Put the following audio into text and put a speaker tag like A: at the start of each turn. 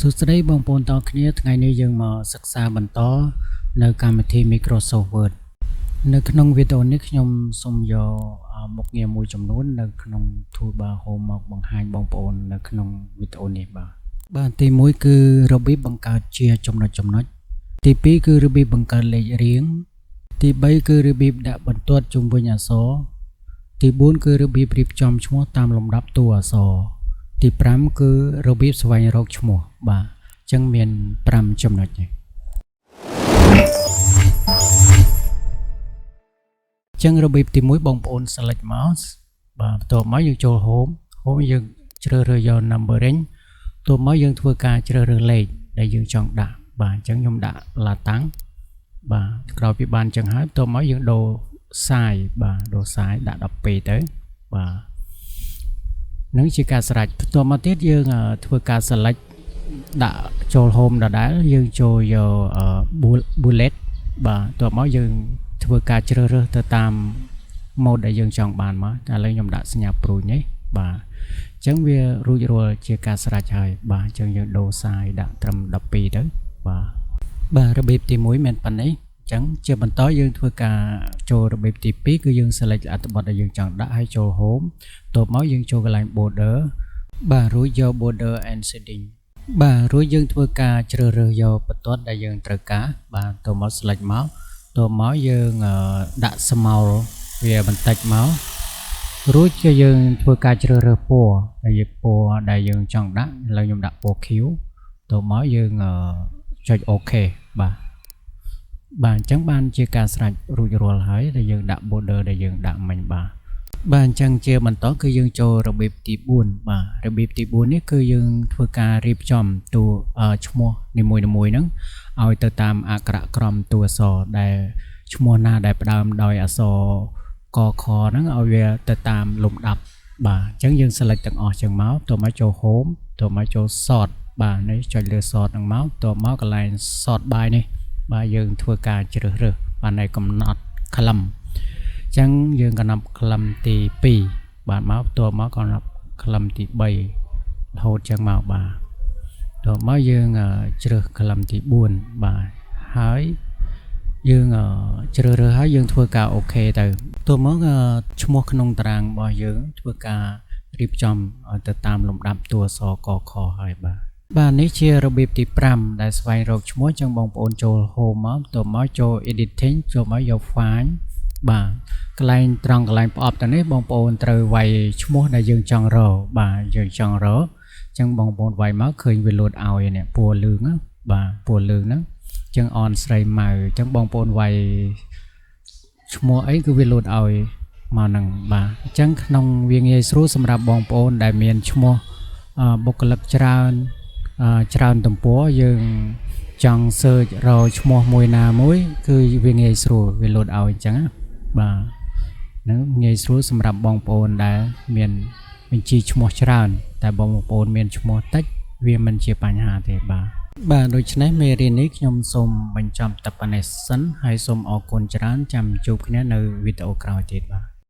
A: សួស្តីបងប្អូនតគ្នាថ្ងៃនេះយើងមកសិក្សាបន្តនៅកម្មវិធី Microsoft Word នៅក្នុងវីដេអូនេះខ្ញុំសូមយកមុខងារមួយចំនួននៅក្នុង Toolbar Home មកបង្ហាញបងប្អូននៅក្នុងវីដេអូនេះបាទទី1គឺរបៀបបង្កើតជាចំណុចទី2គឺរបៀបបង្កើតលេខរៀងទី3គឺរបៀបដាក់បន្ទាត់ជុំវិញអក្សរទី4គឺរបៀបរៀបចំឈ្មោះតាមលំដាប់តួអក្សរទី5គឺរបៀបស្វែងរកឈ្មោះបាទអញ្ចឹងមាន5ចំណុចនេះអញ្ចឹងរបៀបទី1បងប្អូន select mouse បាទបន្ទាប់មកយើងចូល home យើងជ្រើសរើសយក numbering បន្ទាប់មកយើងធ្វើការជ្រើសរើសលេខដែលយើងចង់ដាក់បាទអញ្ចឹងខ្ញុំដាក់ឡាតាំងបាទក្រោយពីបានអញ្ចឹងហើយបន្ទាប់មកយើងដូរ size បាទដូរ size ដាក់12ទៅបាទនឹងជាការស្រេចបន្ទាប់មកទៀតយើងធ្វើការ select ដាក់ចូល home ដដែលយើងចូលយក bullet បាទបន្ទាប់មកយើងធ្វើការជ្រើសរើសទៅតាម mode ដែលយើងចង់បានមកតែឥឡូវខ្ញុំដាក់សញ្ញាព្រួយនេះបាទអញ្ចឹងវារួចរាល់ជាការស្រេចហើយបាទអញ្ចឹងយើងដូរ size ដាក់ត្រឹម12ទៅបាទរបៀបទី1មានប៉ុណ្ណេះអញ្ចឹងជាបន្តយើងធ្វើការចូលរបៀបទី2គឺយើង select អត្ថបទដែលយើងចង់ដាក់ឲ្យចូល home បន្ទាប់មកយើងចូលកន្លែង border បាទរួចយក border and shading បាទរួចយើងធ្វើការជ្រើសរើសយកបន្ទាត់ដែលយើងត្រូវការបាទបន្ទាប់មក select មកបន្ទាប់មកយើងដាក់ small វាបន្តិចមករួចយើងធ្វើការជ្រើសរើសពណ៌ដែលយើងចង់ដាក់ឥឡូវខ្ញុំដាក់ពណ៌ Q បន្ទាប់មកយើងចុច OK បាទអញ្ចឹងបានជាការស្រេចរួចរាល់ហើយដែលយើងដាក់ border ដែលយើងដាក់មិញបាទអញ្ចឹងជាបន្តគឺយើងចូលរបៀបទី4បាទរបៀបទី4នេះគឺយើងធ្វើការរៀបចំតួឈ្មោះនីមួយហ្នឹងឲ្យទៅតាមអក្ខរក្រមតួអក្សរដែលឈ្មោះណាដែលផ្ដើមដោយអក្សរកខហ្នឹងឲ្យវាទៅតាមលំដាប់បាទអញ្ចឹងយើង select ទាំងអស់ចឹងមកបន្ទាប់មកចូល home បន្ទាប់មកចូល sort បាទនេះចុចលើ sort ហ្នឹងមកបន្ទាប់មកកន្លែង sort by នេះបាទយើងធ្វើការជ្រើសរើសបានឲ្យកំណត់ column អញ្ចឹងយើងកំណត់ column ទី2បាទមកបន្ទាប់មកកំណត់ column ទី3រហូតចឹងមកបាទបន្ទាប់មកយើងជ្រើស column ទី4បាទហើយយើងជ្រើសរើសហើយយើងធ្វើការ OK ទៅបន្ទាប់មកឈ្មោះក្នុងតារាងរបស់យើងធ្វើការរៀបចំទៅតាមលំដាប់តួអក្សរកខហើយបាទនេះជារបៀបទី5ដែលស្វែងរកឈ្មោះចឹងបងប្អូនចូល home មកបន្ទាប់មកចូល editing ចូលមកយក find បាទកន្លែងត្រង់កន្លែងផ្អប់ទៅនេះបងប្អូនត្រូវវាយឈ្មោះដែលយើងចង់រកបាទយើងចង់រកចឹងបងប្អូនវាយមកឃើញវាលោតឲ្យនេះពណ៌លឿងបាទពណ៌លឿងហ្នឹងចឹងអនស្រីម៉ៅចឹងបងប្អូនវាយឈ្មោះអីគឺវាលោតឲ្យមកហ្នឹងបាទអញ្ចឹងក្នុងវាងាយស្រួលសម្រាប់បងប្អូនដែលមានឈ្មោះបុគ្គលិកច្រើនទំព័រយើងចង់ search រកឈ្មោះមួយណាមួយគឺវាងាយស្រួលវាលោតឲ្យអញ្ចឹងបាទហ្នឹងងាយស្រួលសម្រាប់បងប្អូនដែលមានបញ្ជីឈ្មោះច្រើនតែបងប្អូនមានឈ្មោះតិចវាមិនជាបញ្ហាទេបាទដូច្នេះមេរៀននេះខ្ញុំសូមបញ្ចប់តែប៉ុណ្ណេះសិនហើយសូមអរគុណច្រើនចាំជួបគ្នានៅវីដេអូក្រោយទៀតបាទ